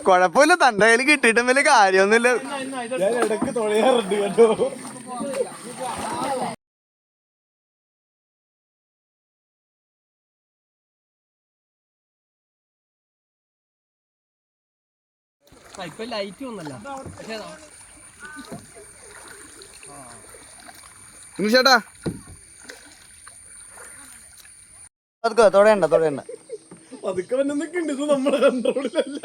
കൊഴപ്പില്ല, തന്റെ കയ്യിൽ കിട്ടിയിട്ടും വലിയ കാര്യമൊന്നുമില്ല. ഞാൻ ഇടയ്ക്ക് തുഴയാറുണ്ട് കേട്ടോ. ഇപ്പൊ ലൈറ്റ് ഒന്നല്ല ചേട്ടാ, തൊടയണ്ട. പതുക്കെ വന്നൊക്കെ ഉണ്ട്, ഇത് നമ്മുടെ കൺട്രോളിലല്ല.